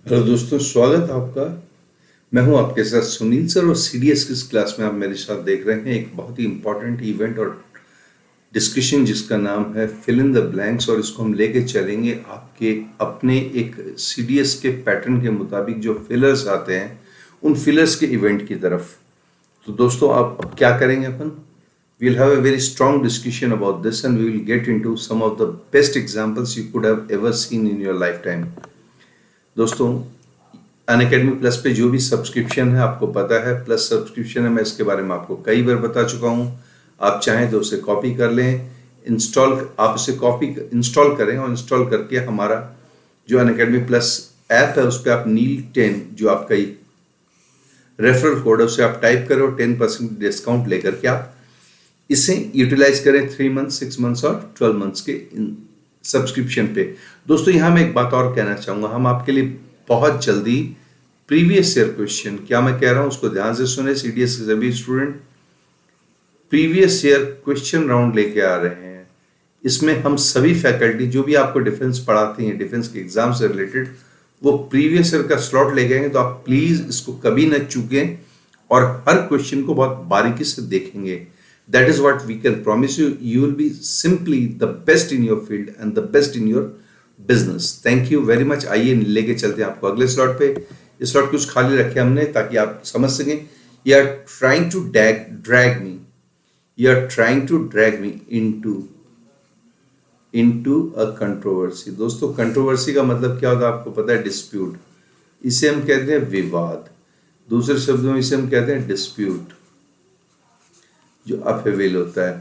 Hello दोस्तों, स्वागत है आपका। मैं हूं आपके साथ सुनील सर और सीडीएस की इस क्लास में आप मेरे साथ देख रहे हैं एक बहुत ही इंपॉर्टेंट इवेंट और डिस्कशन जिसका नाम है फिल इन द ब्लैंक्स। और इसको हम लेके चलेंगे आपके अपने एक सीडीएस के पैटर्न के मुताबिक जो फिलर्स आते हैं उन फिलर्स के इवेंट की तरफ। तो दोस्तों आप अब क्या करेंगे अपन we'll have a very strong discussion about this and we will get into some of the best examples you could have ever seen in your lifetime। दोस्तों अनअकैडमी प्लस पे जो भी सब्सक्रिप्शन है आपको पता है, प्लस सब्सक्रिप्शन है, मैं इसके बारे में आपको कई बार बता चुका हूँ। आप चाहें तो उसे कॉपी कर लें, इंस्टॉल, आप उसे कॉपी इंस्टॉल करें और इंस्टॉल करके हमारा जो अनअकैडमी प्लस ऐप है उस पर आप नील 10 जो आपका रेफरल कोड है उसे आप टाइप करें और 10% डिस्काउंट लेकर के आप इसे यूटिलाइज करें 3 मंथ्स, 6 मंथ्स और 12 मंथ्स के सब्सक्रिप्शन पे। दोस्तों यहाँ मैं एक बात और कहना चाहूँगा, हम आपके लिए बहुत जल्दी प्रीवियस ईयर क्वेश्चन, क्या मैं कह रहा हूँ उसको ध्यान से सुने सीडीएस के सभी student, previous year question round लेके आ रहे हैं। इसमें हम सभी फैकल्टी जो भी आपको डिफेंस पढ़ाती हैं, डिफेंस के एग्जाम से रिलेटेड, वो प्रीवियस ईयर का स्लॉट लेके आएंगे। तो आप प्लीज इसको कभी न चूकें और हर क्वेश्चन को बहुत बारीकी से देखेंगे। That is what we can promise you. You will be simply the best in your field and the best in your business. Thank you very much. आइए लेके चलते हैं आपको अगले स्लॉट पे। इस स्लॉट कुछ खाली रखे हमने ताकि आप समझ सकें। You are trying to drag me. You are trying to drag me into a controversy. दोस्तों कंट्रोवर्सी का मतलब क्या होता है आपको पता है? डिस्प्यूट। इसे हम कहते हैं विवाद। दूसरे शब्दों में इसे हम कहते हैं डिस्प्यूट जो अफेवेल होता है।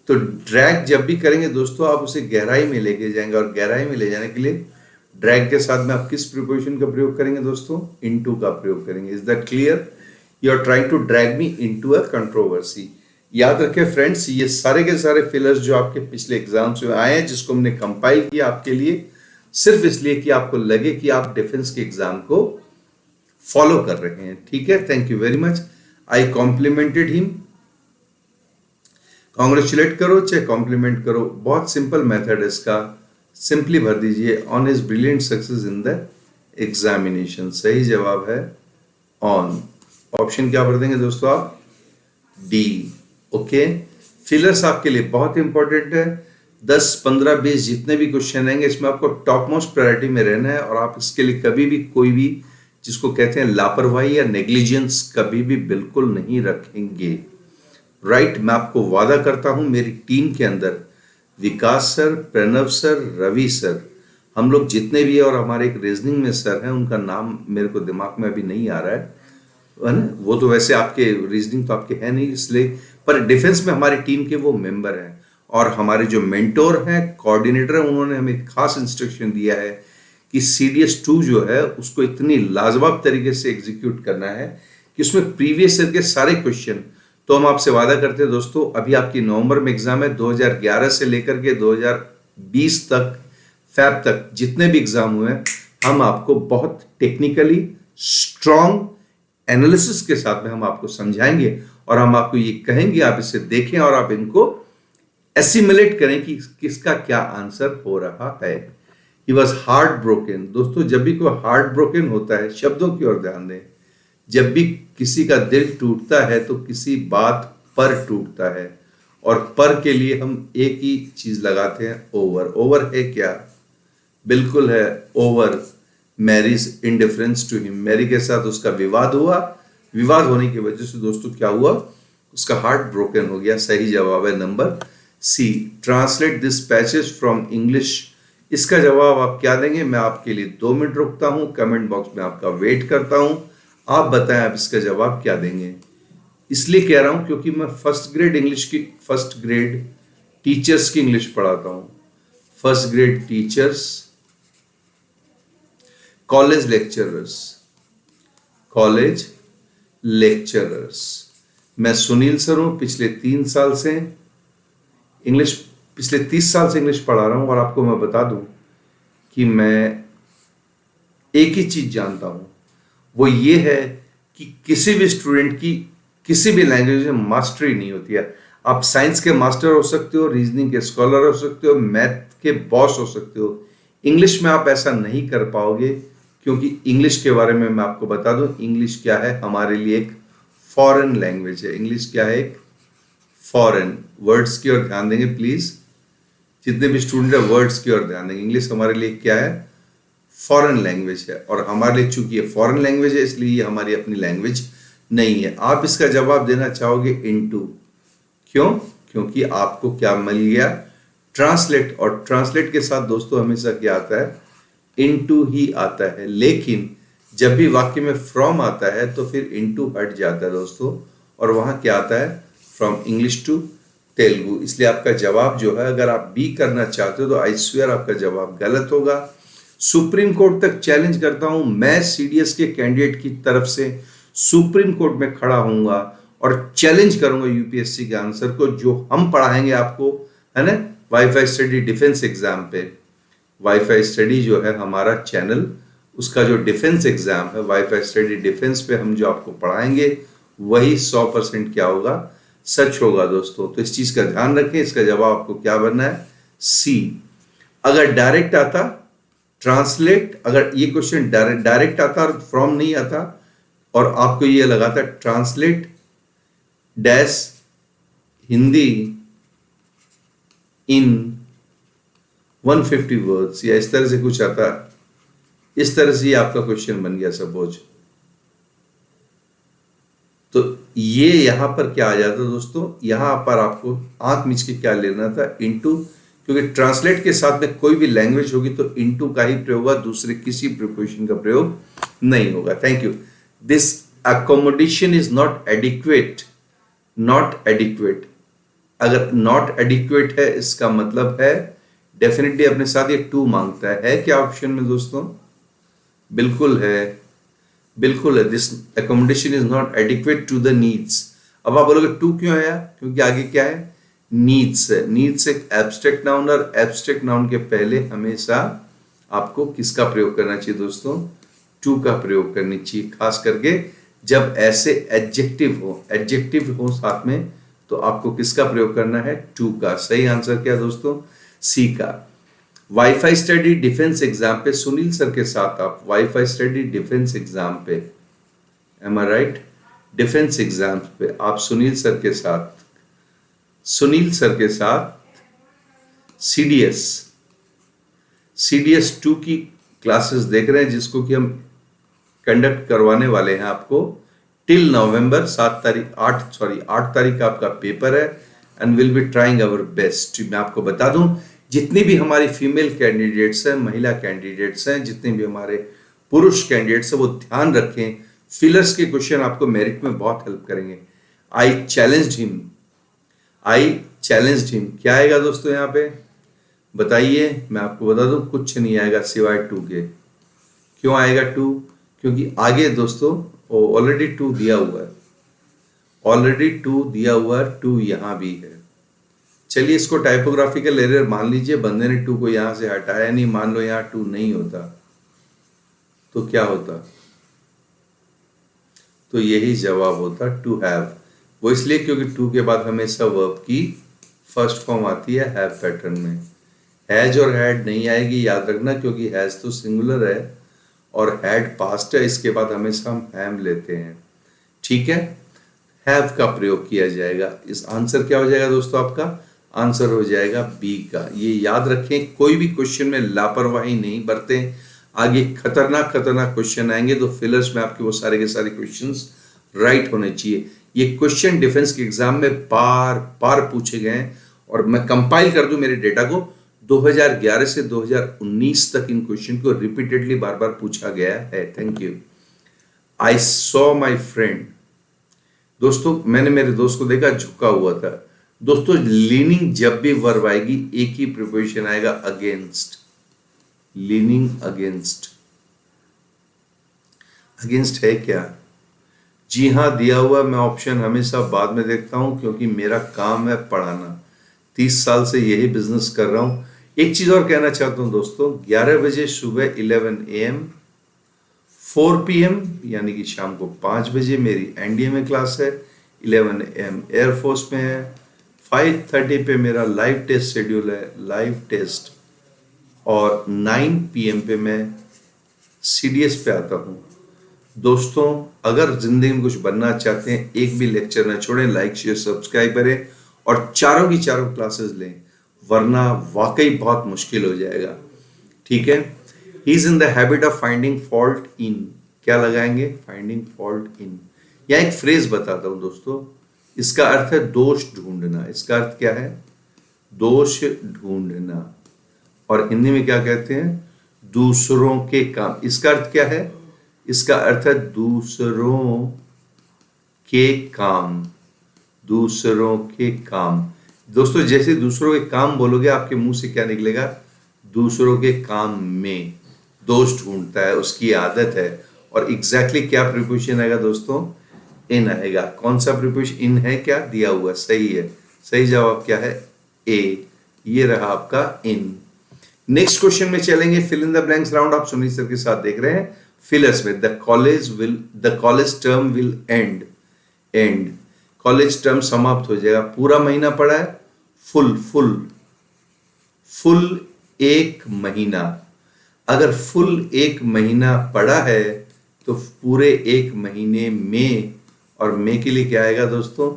तो ड्रैग जब भी करेंगे दोस्तों आप उसे गहराई में लेके जाएंगे और गहराई में ले जाने के लिए ड्रैग के साथ में आप किस प्रिपोजिशन का प्रयोग करेंगे दोस्तों? इनटू का प्रयोग करेंगे। Is that clear? You are trying to drag me into a controversy. याद रखें फ्रेंड्स, ये सारे के सारे फिलर्स जो आपके पिछले एग्जाम्स में आए हैं जिसको हमने कंपाइल किया आपके लिए सिर्फ इसलिए कि आपको लगे कि आप डिफेंस के एग्जाम को फॉलो कर रहे हैं। ठीक है, thank you very much. I complimented him. Congratulate करो चाहे कॉम्प्लीमेंट करो, बहुत सिंपल मेथड है इसका। सिंपली भर दीजिए on his brilliant success in the examination. सही जवाब है ऑन। ऑप्शन क्या भर देंगे दोस्तों आप? डी। ओके, फिलर्स आपके लिए बहुत इंपॉर्टेंट है। 10, 15, 20 जितने भी क्वेश्चन आएंगे इसमें आपको टॉप मोस्ट प्रायोरिटी में रहना है और आप इसके लिए कभी भी कोई भी जिसको कहते हैं लापरवाही या नेग्लिजेंस कभी भी बिल्कुल नहीं रखेंगे। राइट, मैं आपको वादा करता हूं मेरी टीम के अंदर Vikas sir, Pranav sir, Ravi sir, हम लोग जितने भी है और हमारे एक रीजनिंग में सर हैं, उनका नाम मेरे को दिमाग में अभी नहीं आ रहा है ना, वो तो वैसे आपके रीजनिंग तो आपके है नहीं इसलिए, पर डिफेंस में हमारी टीम के वो मेंबर हैं। और हमारे जो मेंटोर हैं, कोऑर्डिनेटर हैं, उन्होंने हमें खास इंस्ट्रक्शन दिया है कि सीडीएस 2 जो है उसको इतनी लाजवाब तरीके से एग्जीक्यूट करना है कि उसमें प्रीवियस ईयर के सारे क्वेश्चन, तो हम आपसे वादा करते हैं दोस्तों, अभी आपकी नवंबर में एग्जाम है, 2011 से लेकर के 2020 तक, फैब तक जितने भी एग्जाम हुए हैं, हम आपको बहुत टेक्निकली स्ट्रॉन्ग एनालिसिस के साथ में हम आपको समझाएंगे और हम आपको ये कहेंगे आप इसे देखें और आप इनको एसिमुलेट करें कि किसका क्या आंसर हो रहा है। He was heart broken. दोस्तों जब भी कोई हार्ट ब्रोकन होता है, शब्दों की ओर ध्यान दें, जब भी किसी का दिल टूटता है तो किसी बात पर टूटता है और पर के लिए हम एक ही चीज लगाते हैं, ओवर। ओवर है क्या? बिल्कुल है over Mary's indifference to him. Mary के साथ उसका विवाद हुआ, विवाद होने की वजह से दोस्तों क्या हुआ? उसका हार्ट ब्रोकन हो गया। सही जवाब है number C. Translate this passage from English. इसका जवाब आप क्या देंगे? मैं आपके लिए 2 मिनट रुकता हूं, कमेंट बॉक्स में आपका वेट करता हूं। आप बताएं आप इसका जवाब क्या देंगे। इसलिए कह रहा हूं क्योंकि मैं फर्स्ट ग्रेड टीचर्स की इंग्लिश पढ़ाता हूं। First grade teachers, college lecturers. मैं सुनील सर हूं, पिछले 3 साल से इंग्लिश, पिछले 30 साल से इंग्लिश पढ़ा रहा हूं और आपको मैं बता दूं कि मैं एक ही चीज जानता हूं, वो ये है कि किसी भी स्टूडेंट की किसी भी लैंग्वेज में मास्टरी नहीं होती है। आप साइंस के मास्टर हो सकते हो, रीजनिंग के स्कॉलर हो सकते हो, मैथ के बॉस हो सकते हो, इंग्लिश में आप ऐसा नहीं कर पाओगे क्योंकि इंग्लिश के बारे में मैं आपको बता दूं, इंग्लिश क्या है, हमारे लिए एक फॉरेन लैंग्वेज है। इंग्लिश क्या है, एक फॉरेन। वर्ड्स की ओर ध्यान देंगे प्लीज, जितने भी स्टूडेंट है वर्ड्स की ओर ध्यान देंगे। इंग्लिश हमारे लिए क्या है, फॉरेन लैंग्वेज है, और हमारे लिए चूंकि ये फॉरेन लैंग्वेज है इसलिए ये हमारी अपनी लैंग्वेज नहीं है। आप इसका जवाब देना चाहोगे इनटू। क्यों? क्योंकि आपको क्या मिल गया, ट्रांसलेट, और ट्रांसलेट के साथ दोस्तों हमेशा क्या आता है, इनटू ही आता है। लेकिन जब भी वाक्य में फ्रॉम आता है तो फिर इनटू हट जाता है दोस्तों, और वहां क्या आता है, फ्रॉम इंग्लिश टू तेलुगु। इसलिए आपका जवाब जो है, अगर आप बी करना चाहते हो तो आई स्वेयर आपका जवाब गलत होगा। सुप्रीम कोर्ट तक चैलेंज करता हूं, मैं सीडीएस के कैंडिडेट की तरफ से सुप्रीम कोर्ट में खड़ा होऊंगा और चैलेंज करूंगा यूपीएससी के आंसर को, जो हम पढ़ाएंगे आपको, है ना, वाईफाई स्टडी डिफेंस एग्जाम पे। वाईफाई स्टडी जो है हमारा चैनल, उसका जो डिफेंस एग्जाम है, वाईफाई स्टडी डिफेंस पे हम जो आपको पढ़ाएंगे वही 100% क्या होगा, सच होगा दोस्तों। तो इस चीज का ध्यान रखें। इसका जवाब आपको क्या बनना है, सी। अगर डायरेक्ट आता ट्रांसलेट, अगर ये क्वेश्चन डायरेक्ट आता और फ्रॉम नहीं आता, और आपको ये लगाता ट्रांसलेट डैश हिंदी इन 150 वर्ड्स, या इस तरह से कुछ आता, इस तरह से ये आपका क्वेश्चन बन गया सपोज, तो ये यहां पर क्या आ जाता दोस्तों, यहां पर आपको आंख मीच के क्या लेना था, इनटू, क्योंकि ट्रांसलेट के साथ में कोई भी लैंग्वेज होगी तो इनटू का ही प्रयोग होगा, दूसरे किसी प्रिपोजिशन का प्रयोग नहीं होगा। Thank you. This accommodation is not adequate, not adequate. अगर नॉट एडिक्वेट है इसका मतलब है डेफिनेटली अपने साथ ये टू मांगता है क्या ऑप्शन में दोस्तों, बिल्कुल है, बिल्कुल है। This accommodation is not adequate to the needs. अब आप बोलोगे टू क्यों आया, क्योंकि आगे क्या है, नीड्स है। नीड्स एक एब्स्ट्रैक्ट नाउन, और एब्स्ट्रैक्ट नाउन के पहले हमेशा आपको किसका प्रयोग करना चाहिए दोस्तों, टू का प्रयोग करनी चाहिए, खास करके जब ऐसे एडजेक्टिव हो साथ में, तो आपको किसका प्रयोग करना है, टू का। सही आंसर क्या दोस्तों, सी का। वाईफाई स्टडी डिफेंस एग्जाम पे सुनील सर के साथ आप, वाईफाई स्टडी डिफेंस एग्जाम पे, एम आई राइट, डिफेंस एग्जाम पे आप सुनील सर के साथ सीडीएस 2 की क्लासेस देख रहे हैं, जिसको कि हम कंडक्ट करवाने वाले हैं आपको टिल नवंबर। 8 तारीख का आपका पेपर है, and will be trying our best. मैं आपको बता दूं, जितनी भी हमारी फीमेल कैंडिडेट्स हैं, महिला कैंडिडेट्स हैं, जितने भी हमारे पुरुष कैंडिडेट्स हैं, वो ध्यान रखें, फिलर्स के क्वेश्चन आपको मेरिट में बहुत हेल्प करेंगे। आई चैलेंज्ड हिम, क्या आएगा दोस्तों यहाँ पे बताइए, मैं आपको बता दूं कुछ नहीं आएगा सिवाय टू के। क्यों आएगा टू, क्योंकि आगे दोस्तों ऑलरेडी टू दिया हुआ है, टू यहां भी है। चलिए इसको टाइपोग्राफिकल एरर मान लीजिए, बंदे ने टू को यहां से हटाया नहीं, मान लो यहां टू नहीं होता तो क्या होता, तो यही जवाब होता टू हैव। वो इसलिए क्योंकि टू के बाद हमेशा वर्ब की फर्स्ट फॉर्म आती है हैव पैटर्न में। हैज और हैड नहीं आएगी, याद रखना, क्योंकि हैज तो सिंगुलर है और हैड पास्ट है, इसके बाद हमेशा हम हैव लेते हैं, ठीक है। हैव का प्रयोग किया जाएगा। इस आंसर क्या हो जाएगा दोस्तों, आपका आंसर हो जाएगा बी का। ये याद रखें, कोई भी क्वेश्चन में लापरवाही नहीं बरतें। आगे खतरनाक क्वेश्चन आएंगे तो फिलर्स में आपके वो सारे के सारे क्वेश्चंस राइट होने चाहिए। ये क्वेश्चन डिफेंस के एग्जाम में बार बार पूछे गए हैं, और मैं कंपाइल कर दूं मेरे डेटा को, 2011 से 2019 तक इन क्वेश्चन को रिपीटेडली बार बार पूछा गया है। Thank you. I saw my friend, दोस्तों मैंने मेरे दोस्त को देखा झुका हुआ था। दोस्तों लीनिंग जब भी वर्ब आएगी एक ही प्रिपोजिशन आएगा, अगेंस्ट। लीनिंग अगेंस्ट, अगेंस्ट है क्या, जी हाँ दिया हुआ। मैं ऑप्शन हमेशा बाद में देखता हूं, क्योंकि मेरा काम है पढ़ाना, 30 साल से यही बिजनेस कर रहा हूं। एक चीज और कहना चाहता हूं दोस्तों, 11 बजे सुबह 11 AM, 4 PM यानी कि शाम को 5 बजे मेरी एनडीए में क्लास है, 11 AM एयरफोर्स में है, 5:30 पे मेरा लाइव टेस्ट शेड्यूल है, लाइव टेस्ट, और 9 PM पे मैं सीडीएस पे आता हूँ। दोस्तों, अगर जिंदगी में कुछ बनना चाहते हैं, एक भी लेक्चर न छोड़ें, लाइक शेयर सब्सक्राइब करें और चारों की चारों क्लासेस लें, वरना वाकई बहुत मुश्किल हो जाएगा। ठीक है। He is in the habit of finding fault in, क्या लगाएंगे? Finding fault in. या एक फ्रेज बताता हूं दोस्तों, इसका अर्थ है दोष ढूंढना। इसका अर्थ क्या है? दोष ढूंढना। और हिंदी में क्या कहते हैं? दूसरों के काम। इसका अर्थ क्या है? इसका अर्थ है दूसरों के काम। दूसरों के काम। दोस्तों, जैसे दूसरों के काम बोलोगे, आपके मुंह से क्या निकलेगा? दूसरों के काम में दोष ढूंढता है, उसकी आदत है। और एग्जैक्टली क्या प्रीपोजिशन आएगा दोस्तों? इन आएगा। कौन सा प्रीपोजिशन? इन है क्या दिया हुआ? सही है। सही जवाब क्या है? ए। ये रहा आपका इन। नेक्स्ट क्वेश्चन में चलेंगे। Fill in the blanks round आप सुनील सर के साथ देख रहे हैं। फिलर्स में the college term will and. And, college term समाप्त हो जाएगा। पूरा महीना पड़ा है, फुल एक महीना। अगर फुल एक महीना पड़ा है तो पूरे एक महीने में, और में के लिए क्या आएगा दोस्तों?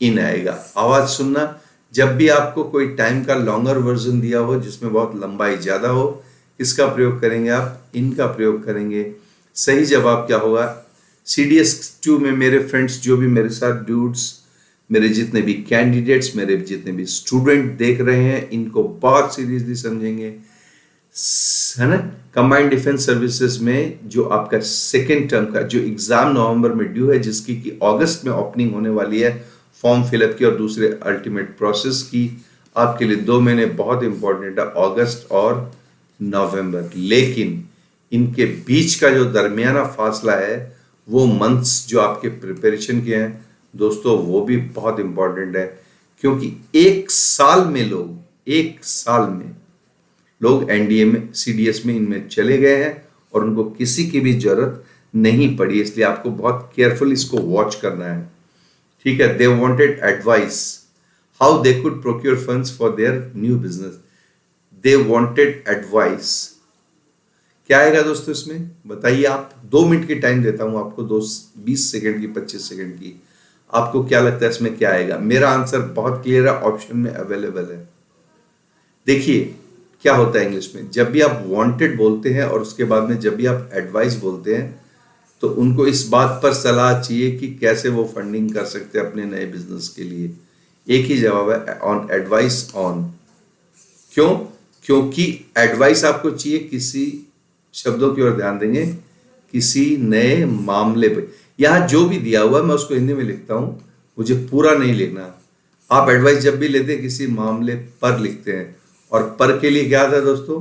इन आएगा। आवाज सुनना, जब भी आपको कोई टाइम का लॉन्गर वर्जन दिया हो जिसमें बहुत लंबाई ज्यादा हो, इसका प्रयोग करेंगे आप? इनका प्रयोग करेंगे। सही जवाब क्या होगा? CDS2 में मेरे फ्रेंड्स, जो भी मेरे साथ ड्यूड्स, मेरे जितने भी कैंडिडेट्स, मेरे जितने भी स्टूडेंट देख रहे हैं, इनको बहुत सीरियसली समझेंगे, है ना। कंबाइंड डिफेंस सर्विसेज में जो आपका सेकेंड टर्म का जो एग्जाम नवंबर में ड्यू है, जिसकी कि अगस्त में ओपनिंग होने वाली है फॉर्म फिलअप की और दूसरे अल्टीमेट प्रोसेस की, आपके लिए 2 महीने बहुत इंपॉर्टेंट है, अगस्त और नवंबर। लेकिन इनके बीच का जो दरमियाना फासला है, वो मंथ्स जो आपके प्रिपरेशन के हैं दोस्तों, वो भी बहुत इंपॉर्टेंट है। क्योंकि एक साल में लोग एनडीए में, सीडीएस में, इनमें चले गए हैं और उनको किसी की भी जरूरत नहीं पड़ी। इसलिए आपको बहुत केयरफुल इसको वॉच करना है। ठीक है। They wanted advice how they could procure funds for their new business. They wanted advice, क्या आएगा दोस्तों इसमें? बताइए आप। 2 मिनट की टाइम देता हूं आपको, 20 सेकंड की, 25 सेकंड की। आपको क्या लगता है इसमें क्या आएगा? मेरा आंसर बहुत क्लियर है, ऑप्शन में अवेलेबल है। देखिए क्या होता है इंग्लिश में, जब भी आप वांटेड बोलते हैं और उसके बाद में जब भी आप एडवाइस बोलते हैं, तो उनको इस बात पर सलाह चाहिए कि कैसे वो फंडिंग कर सकते हैं अपने नए बिजनेस के लिए। एक ही जवाब है, ऑन एडवाइस ऑन। क्यों? क्योंकि एडवाइस आपको चाहिए किसी, शब्दों की ओर ध्यान देंगे, किसी नए मामले पे। यहां जो भी दिया हुआ है मैं उसको हिंदी में लिखता हूं, मुझे पूरा नहीं लिखना। आप एडवाइस जब भी लेते हैं किसी मामले पर लिखते हैं, और पर के लिए क्या आता है दोस्तों?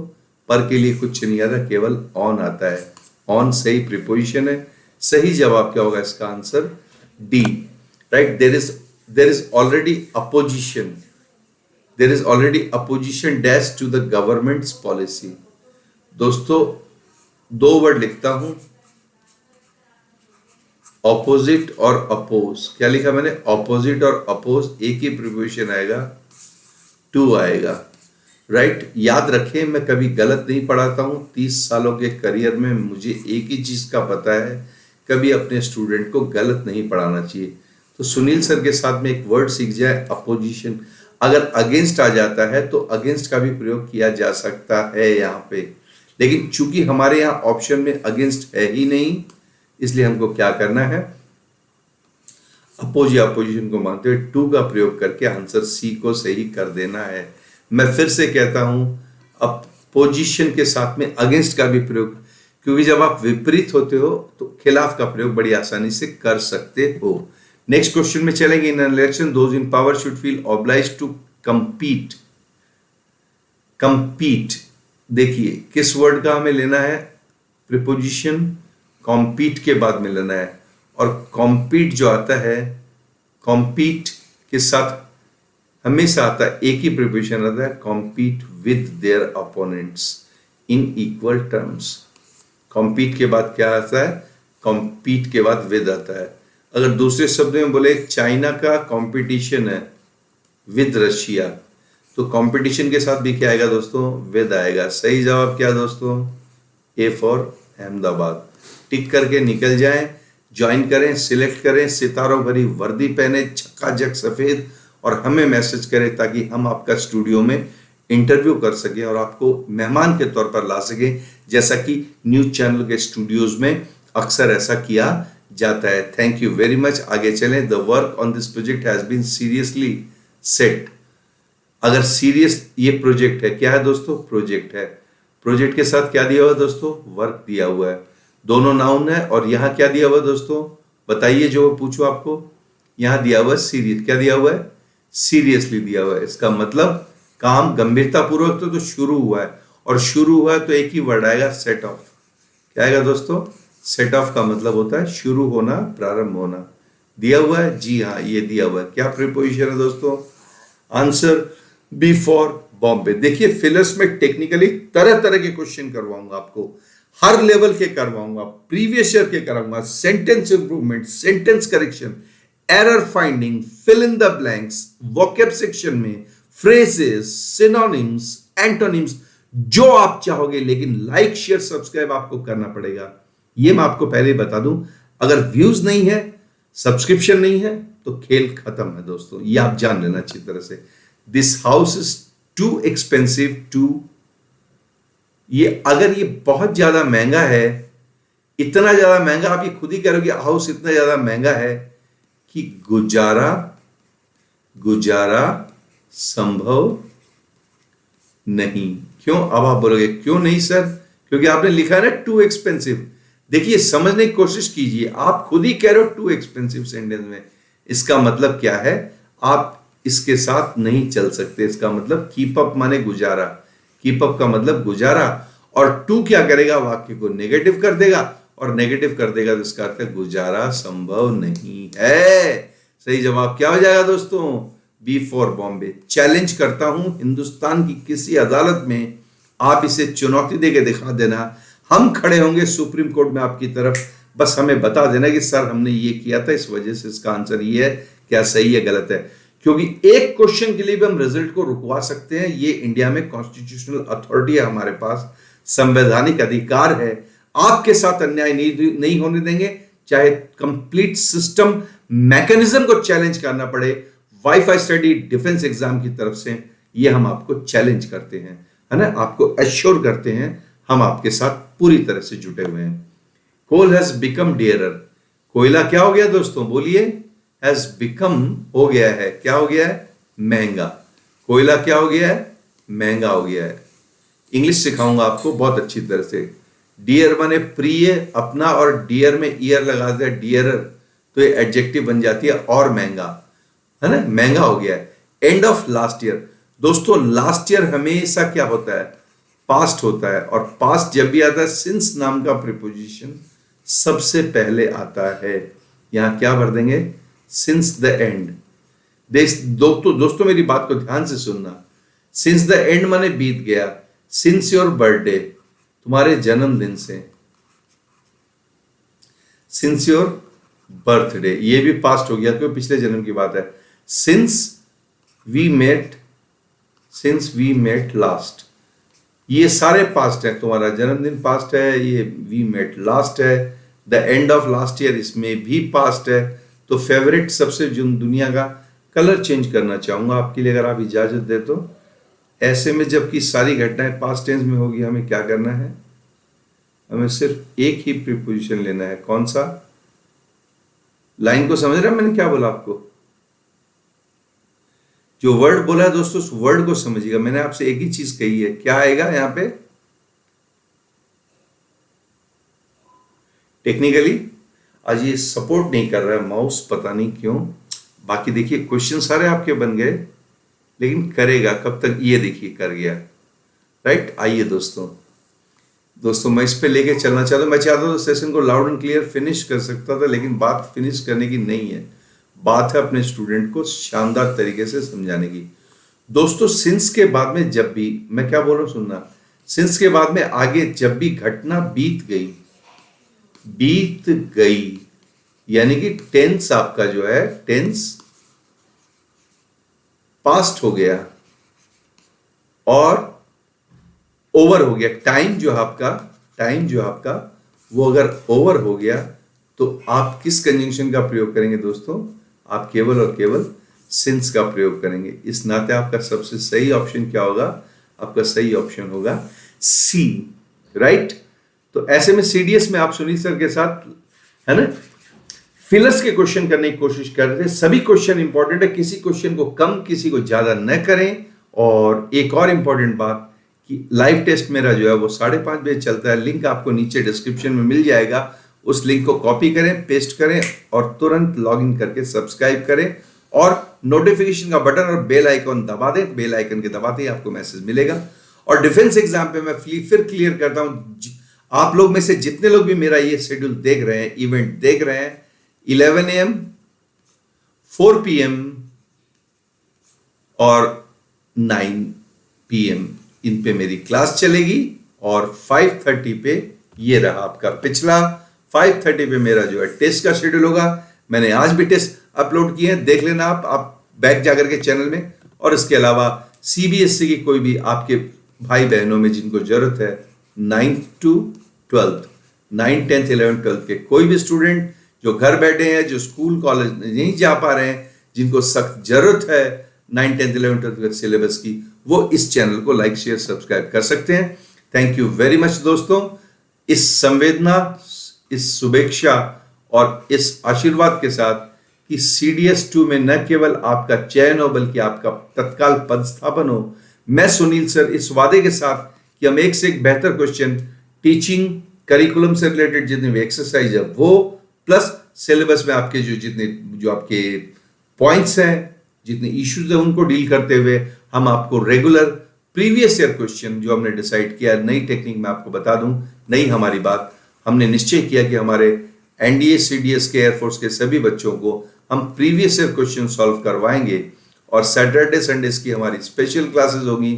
पर के लिए कुछ नहीं आता, केवल ऑन आता है। ऑन सही प्रीपोजिशन है। सही जवाब क्या होगा इसका answer? D. Right. There is already opposition, dash to the government's policy. दोस्तों, 2 वर्ड लिखता हूं, ऑपोजिट और अपोज। क्या लिखा मैंने? ऑपोजिट और अपोज, एक ही प्रीपोजिशन आएगा, टू आएगा। राइट। याद रखें, मैं कभी गलत नहीं पढ़ाता हूं। 30 सालों के करियर में मुझे एक ही चीज का पता है, कभी अपने स्टूडेंट को गलत नहीं पढ़ाना चाहिए। तो सुनील सर के साथ में एक वर्ड सीख जाए, अपोजिशन। अगर अगेंस्ट आ जाता है तो अगेंस्ट का भी प्रयोग किया जा सकता है यहाँ पे, लेकिन चूंकि हमारे यहाँ ऑप्शन में अगेंस्ट है ही नहीं, इसलिए हमको क्या करना है? अपोज या अपोजिशन को मानते हुए टू का प्रयोग करके आंसर सी को सही कर देना है। मैं फिर से कहता हूं, अपोजिशन के साथ में अगेंस्ट का भी प्रयोग, क्योंकि जब आप विपरीत होते हो तो खिलाफ का प्रयोग बड़ी आसानी से कर सकते हो। नेक्स्ट क्वेश्चन में चलेंगे। In election those in power should feel obliged to compete. Compete, देखिए किस वर्ड का हमें लेना है? प्रीपोजिशन कॉम्पीट के बाद में लेना है। और कॉम्पीट जो आता है, कॉम्पीट के साथ हमेशा आता है, एक ही प्रीपोजिशन आता है, compete with their opponents in equal terms. Compete के बाद क्या आता है? कॉम्पीट के बाद विद आता है। अगर दूसरे शब्द में बोले, चाइना का कंपटीशन है विद रशिया, तो कंपटीशन के साथ भी क्या आएगा दोस्तों? विद आएगा। सही जवाब क्या दोस्तों? A for Ahmedabad. टिक करके निकल जाएं, ज्वाइन करें, सिलेक्ट करें, सितारों भरी वर्दी पहने, चकाचक सफेद, और हमें मैसेज करें ताकि हम आपका स्टूडियो में इंटरव्यू कर सकें और आपको मेहमान के तौर पर ला सकें, जैसा कि न्यूज चैनल के स्टूडियोज में अक्सर ऐसा किया जाता है। Thank you very much. आगे चलें। The work on this project has been seriously set. अगर सीरियस ये प्रोजेक्ट है, क्या है दोस्तों? प्रोजेक्ट है। प्रोजेक्ट के साथ क्या दिया हुआ है दोस्तों? वर्क दिया हुआ है। दोनों नाउन है। और यहां क्या दिया हुआ है दोस्तों? बताइए, जो पूछो आपको। यहां दिया हुआ है सीरियस। क्या दिया हुआ है? सीरियसली दिया हुआ है। इसका मतलब काम गंभीरता पूर्वक तो शुरू हुआ है, और शुरू हुआ है तो एक ही वर्ड आएगा, सेट ऑफ। क्या आएगा दोस्तों? सेट ऑफ का मतलब होता है शुरू होना, प्रारंभ होना। दिया हुआ है? जी हाँ, ये दिया हुआ है। क्या प्रीपोजिशन है दोस्तों? Answer B for Bombay. देखिए, फिलर्स में टेक्निकली तरह तरह के क्वेश्चन करवाऊंगा आपको, हर लेवल के करवाऊंगा, प्रीवियस ईयर के कराऊंगा, sentence improvement, sentence correction, error finding, fill in the blanks, vocab section में फ्रेजेस, सिनोनिम्स, एंटोनिम्स, जो आप चाहोगे। लेकिन लाइक, शेयर, सब्सक्राइब आपको करना पड़ेगा। ये मैं आपको पहले ही बता दूं, अगर व्यूज नहीं है, सब्सक्रिप्शन नहीं है, तो खेल खत्म है दोस्तों। ये आप जान लेना अच्छी तरह से। This house is too expensive too, ये अगर ये बहुत ज्यादा महंगा है, इतना ज्यादा महंगा, आप ये खुद ही करोगे, हाउस इतना ज्यादा महंगा है कि गुजारा संभव नहीं। क्यों? अब आप बोलोगे क्यों नहीं सर? क्योंकि आपने लिखा है ना टू एक्सपेंसिव। देखिए, समझने की कोशिश कीजिए। आप खुद ही कह रहे हो टू एक्सपेंसिव सेंटेंस में। इसका मतलब क्या है? आप इसके साथ नहीं चल सकते। इसका मतलब कीप अप माने गुजारा, कीप अप का मतलब गुजारा, और टू क्या करेगा? वाक्य को नेगेटिव कर देगा, और नेगेटिव कर देगा तो इसका अर्थ है गुजारा संभव नहीं है। सही जवाब क्या हो जाएगा दोस्तों? B for Bombay. चैलेंज करता हूं हिंदुस्तान की किसी अदालत में, आप इसे चुनौती देके दिखा देना, हम खड़े होंगे सुप्रीम कोर्ट में आपकी तरफ। बस हमें बता देना कि सर हमने ये किया था, इस वजह से इसका आंसर ये है, क्या सही है गलत है। क्योंकि एक क्वेश्चन के लिए भी हम रिजल्ट को रुकवा सकते हैं। ये इंडिया में कॉन्स्टिट्यूशनल अथॉरिटी है, हमारे पास संवैधानिक अधिकार है। आपके साथ अन्याय नहीं होने देंगे, चाहे कंप्लीट सिस्टम मैकेनिज्म को चैलेंज करना पड़े। वाईफाई स्टडी डिफेंस एग्जाम की तरफ से ये हम आपको चैलेंज करते हैं, है ना, आपको एश्योर करते हैं, हम आपके साथ पूरी तरह से जुटे हुए हैं। कोल हैज बिकम डियरर। कोयला क्या हो गया दोस्तों? बोलिए। हैज बिकम हो गया है, क्या हो गया है? महंगा। कोयला क्या हो गया है? महंगा हो गया है। इंग्लिश सिखाऊंगा आपको बहुत अच्छी तरह से। डियर माने प्रिय, अपना, और डियर में ईयर लगा दिया, डियरर, तो ये एडजेक्टिव बन जाती है और महंगा, है ना, महंगा हो गया है। End of last year. दोस्तों, लास्ट ईयर हमेशा क्या होता है? पास्ट होता है, और पास्ट जब भी आता है, सिंस नाम का प्रीपोजिशन सबसे पहले आता है। यहां क्या भर देंगे? Since the end. दोस्तों मेरी बात को ध्यान से सुनना। सिंस द एंड माने बीत गया। सिंस योर बर्थडे, तुम्हारे जन्मदिन से। सिंस योर बर्थडे, ये भी पास्ट हो गया क्योंकि पिछले जन्म की बात है। सिंस वी मेट लास्ट, ये सारे पास्ट है। तुम्हारा जन्मदिन पास्ट है, ये वी मेट लास्ट है। The end of last year, इसमें भी पास्ट है। तो फेवरेट सबसे दुनिया का कलर चेंज करना चाहूंगा आपके लिए, अगर आप इजाजत दे तो। ऐसे में जबकि सारी घटनाएं पास्ट टेंस में होगी, हमें क्या करना है? हमें सिर्फ एक ही प्रीपोजिशन लेना है। कौन सा? लाइन को समझ रहे हैं मैंने क्या बोला आपको? जो वर्ड बोला है दोस्तों, उस वर्ड को समझिएगा। मैंने आपसे एक ही चीज कही है, क्या आएगा यहां पे? टेक्निकली आज ये सपोर्ट नहीं कर रहा है माउस, पता नहीं क्यों। बाकी देखिए क्वेश्चन सारे आपके बन गए, लेकिन करेगा कब तक? ये देखिए कर गया, राइट। आइए दोस्तों मैं इस पे लेके चलना चाहता हूं। मैं चाहता हूं सेशन को लाउड एंड क्लियर फिनिश कर सकता था, लेकिन बात फिनिश करने की नहीं है, बात है अपने स्टूडेंट को शानदार तरीके से समझाने की। दोस्तों, सिंस के बाद में जब भी, मैं क्या बोल रहा हूं सुनना, सिंस के बाद में आगे जब भी घटना बीत गई, यानी कि टेंस आपका जो है, टेंस पास्ट हो गया और ओवर हो गया। टाइम जो है आपका वो अगर ओवर हो गया तो आप किस कंजंक्शन का प्रयोग करेंगे दोस्तों? आप केवल और केवल सिंस का प्रयोग करेंगे। इस नाते आपका सबसे सही ऑप्शन क्या होगा? आपका सही ऑप्शन होगा सी, राइट। तो ऐसे में सीडीएस में आप सुनील सर के साथ, है ना, फिलर्स के क्वेश्चन करने की कोशिश कर रहे थे। सभी क्वेश्चन इंपॉर्टेंट है, किसी क्वेश्चन को कम किसी को ज्यादा न करें। और एक और इंपॉर्टेंट बात कि लाइव टेस्ट मेरा जो है वो 5:30 बजे चलता है। लिंक आपको नीचे डिस्क्रिप्शन में मिल जाएगा। उस लिंक को कॉपी करें, पेस्ट करें और तुरंत लॉगिन करके सब्सक्राइब करें और नोटिफिकेशन का बटन और बेल आइकन दबा दें। बेल आइकन के दबाते ही आपको मैसेज मिलेगा। और डिफेंस एग्जाम पे मैं फिर क्लियर करता हूं, आप लोग में से जितने लोग भी मेरा ये शेड्यूल देख रहे हैं, इवेंट देख रहे हैं, 11 AM, 4 PM और 9 PM इन पे मेरी क्लास चलेगी। और 5:30 पे ये रहा आपका पिछला 5:30 पे मेरा जो है टेस्ट का शेड्यूल होगा। मैंने आज भी टेस्ट अपलोड किए हैं, देख लेना आप बैक जाकर के चैनल में। और इसके अलावा सीबीएसई की कोई भी आपके भाई बहनों में जिनको जरूरत है, 9th to 12th, 9th, 10th, 11th, 12th के कोई भी स्टूडेंट जो घर बैठे हैं, जो स्कूल कॉलेज नहीं जा पा रहे हैं, जिनको सख्त जरूरत है 9th, 10th, 11th, 12th के सिलेबस की, वो इस चैनल को लाइक, शेयर, सब्सक्राइब कर सकते हैं। थैंक यू वेरी मच दोस्तों। इस संवेदना, इस शुभेच्छा और इस आशीर्वाद के साथ कि CDS 2 में न केवल आपका चयन हो बल्कि आपका तत्काल पदस्थापन हो, मैं सुनील सर इस वादे के साथ कि हम एक से एक बेहतर क्वेश्चन टीचिंग करिकुलम से रिलेटेड जितनी भी एक्सरसाइज है वो, प्लस सिलेबस में आपके जो आपके पॉइंट्स हैं, जितने इश्यूज हैं, उनको डील करते हुए हम आपको रेगुलर प्रीवियस ईयर क्वेश्चन जो हमने डिसाइड किया, नई टेक्निक में आपको बता दूं, नई हमारी बात, हमने निश्चय किया कि हमारे एनडीए सीडीएस के एयरफोर्स के सभी बच्चों को हम प्रीवियस ईयर क्वेश्चन सॉल्व करवाएंगे। और सैटरडे संडेज की हमारी स्पेशल क्लासेस होगी,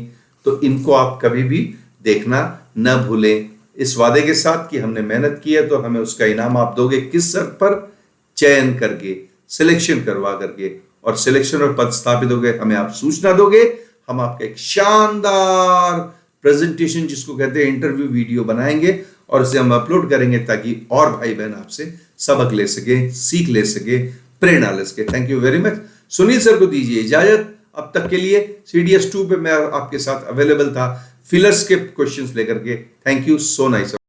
तो इनको आप कभी भी देखना न भूलें, इस वादे के साथ कि हमने मेहनत की है तो हमें उसका इनाम आप दोगे। किस शर्त पर? चयन करके, सिलेक्शन करवा करके, और सिलेक्शन और पद स्थापित हो गए हमें आप सूचना दोगे। हम आपका एक शानदार प्रेजेंटेशन, जिसको कहते हैं इंटरव्यू वीडियो, बनाएंगे और उसे हम अपलोड करेंगे ताकि और भाई बहन आपसे सबक ले सके, सीख ले सके, प्रेरणा ले सके। Thank you very much. Sunil sir को दीजिए इजाजत। अब तक के लिए CDS 2 पे मैं आपके साथ अवेलेबल था फिलर्स के क्वेश्चंस लेकर के। Thank you so nice.